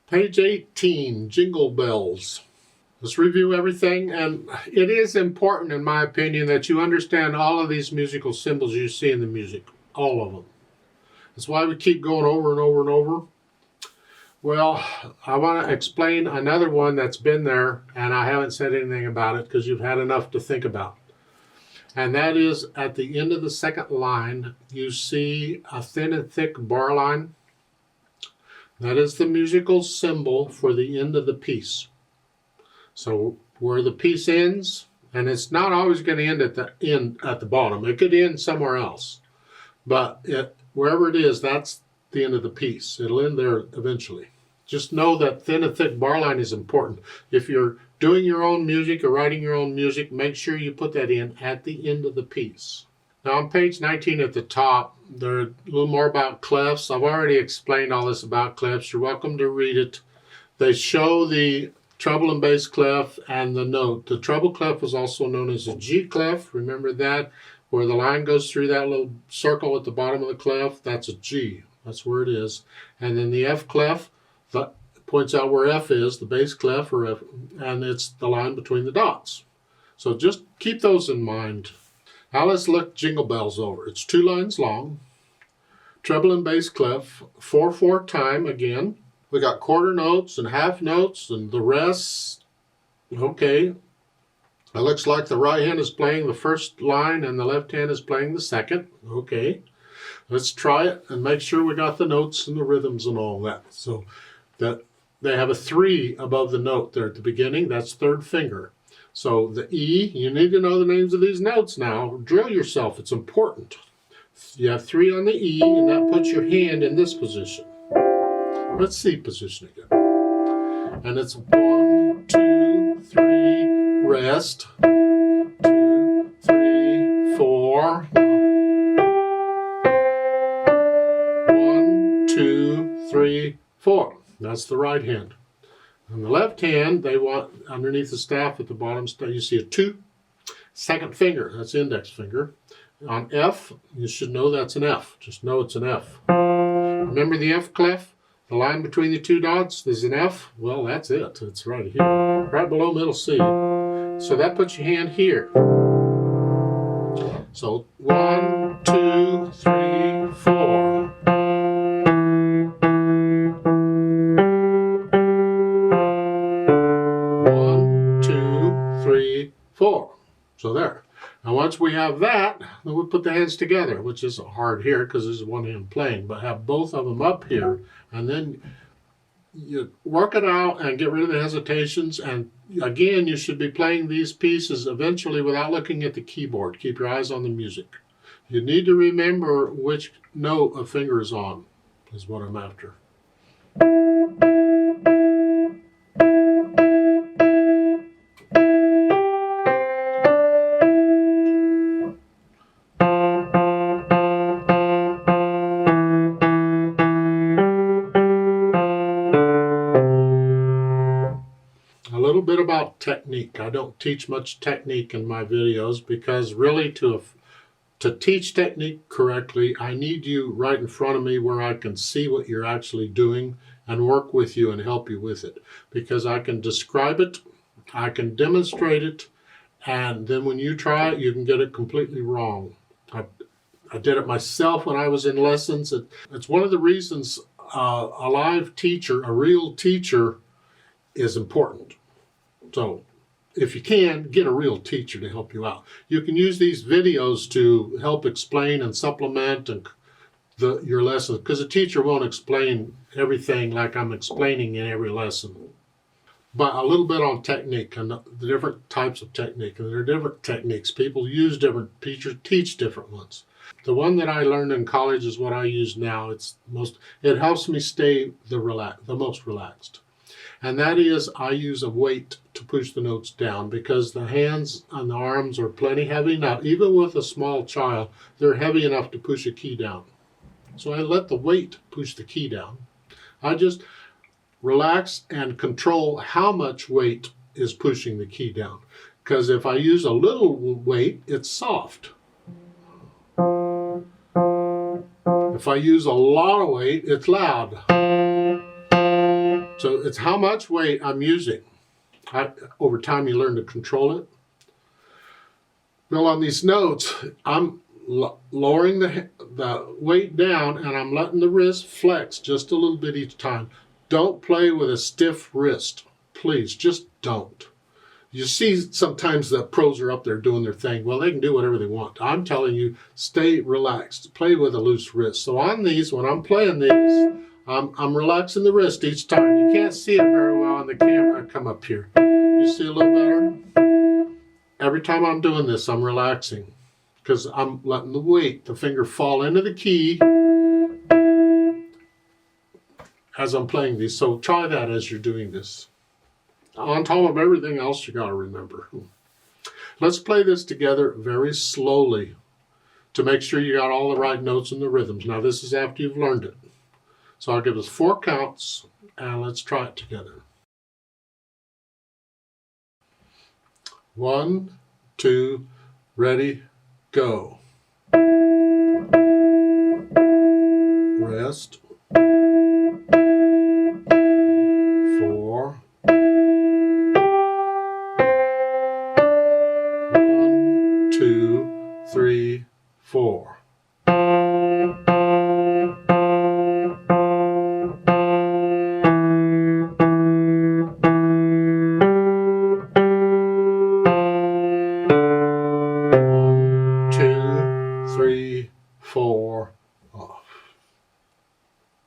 Page 18, Jingle Bells. Let's review everything, and it is important, in my opinion, that you understand all of these musical symbols you see in the music, all of them. That's why we keep going over and over and over. Well, I want to explain another one that's been there, and I haven't said anything about it because you've had enough to think about. And that is at the end of the second line, you see a thin and thick bar line. That is the musical symbol for the end of the piece. So where the piece ends, and it's not always going to end at the bottom. It could end somewhere else. But wherever it is, that's the end of the piece. It'll end there eventually. Just know that thin and thick bar line is important. If you're doing your own music or writing your own music, make sure you put that in at the end of the piece. Now on page 19 at the top, there are a little more about clefs. I've already explained all this about clefs. You're welcome to read it. They show the treble and bass clef and the note. The treble clef is also known as a G clef. Remember that? Where the line goes through that little circle at the bottom of the clef, that's a G. That's where it is. And then the F clef that points out where F is, the bass clef, or F, and it's the line between the dots. So just keep those in mind. Now let's look Jingle Bells over. It's 2 lines long. Treble and bass clef, 4/4 time again. We got quarter notes and half notes and the rest. Okay. It looks like the right hand is playing the first line and the left hand is playing the second. Okay. Let's try it and make sure we got the notes and the rhythms and all that. So that they have a 3 above the note there at the beginning. That's third finger. So the E, you need to know the names of these notes now. Drill yourself. It's important. You have 3 on the E, and that puts your hand in this position. Let's see position again. And it's 1, 2, 3, rest. 2, 3, 4. 1, 2, 3, 4. That's the right hand. On the left hand, they want underneath the staff at the bottom, you see a 2. Second finger, that's index finger. On F, you should know that's an F. Just know it's an F. Remember the F clef? The line between the 2 dots is an F. Well, that's it. It's right here, right below middle C. So that puts your hand here. So 1, 2, 3, 4. 1, 2, 3, 4. So there. Now once we have that, then we put the hands together, which is hard here because there's one hand playing, but have both of them up here, and then you work it out and get rid of the hesitations. And again, you should be playing these pieces eventually without looking at the keyboard. Keep your eyes on the music. You need to remember which note a finger is on, is what I'm after. A little bit about technique. I don't teach much technique in my videos because really to teach technique correctly, I need you right in front of me where I can see what you're actually doing and work with you and help you with it. Because I can describe it, I can demonstrate it, and then when you try it, you can get it completely wrong. I did it myself when I was in lessons. It's one of the reasons a live teacher, a real teacher, is important. So if you can, get a real teacher to help you out. You can use these videos to help explain and supplement your lessons, because a teacher won't explain everything like I'm explaining in every lesson. But a little bit on technique and the different types of technique. And there are different techniques. People use different, teachers teach different ones. The one that I learned in college is what I use now. It helps me stay the most relaxed. And that is, I use a weight to push the notes down because the hands and the arms are plenty heavy enough. Even with a small child, they're heavy enough to push a key down. So I let the weight push the key down. I just relax and control how much weight is pushing the key down. Because if I use a little weight, it's soft. If I use a lot of weight, it's loud. So it's how much weight I'm using. Over time you learn to control it. Now on these notes, I'm lowering the weight down and I'm letting the wrist flex just a little bit each time. Don't play with a stiff wrist. Please, just don't. You see sometimes the pros are up there doing their thing. Well, they can do whatever they want. I'm telling you, stay relaxed. Play with a loose wrist. So on these, when I'm playing these, I'm relaxing the wrist each time. You can't see it very well on the camera. Come up here. You see a little better? Every time I'm doing this, I'm relaxing because I'm letting the weight, the finger fall into the key as I'm playing these. So try that as you're doing this. On top of everything else you got to remember. Let's play this together very slowly to make sure you got all the right notes and the rhythms. Now this is after you've learned it. So I'll give us 4 counts and let's try it together. 1, 2, ready, go. Rest. 4. 1, 2, 3, 4.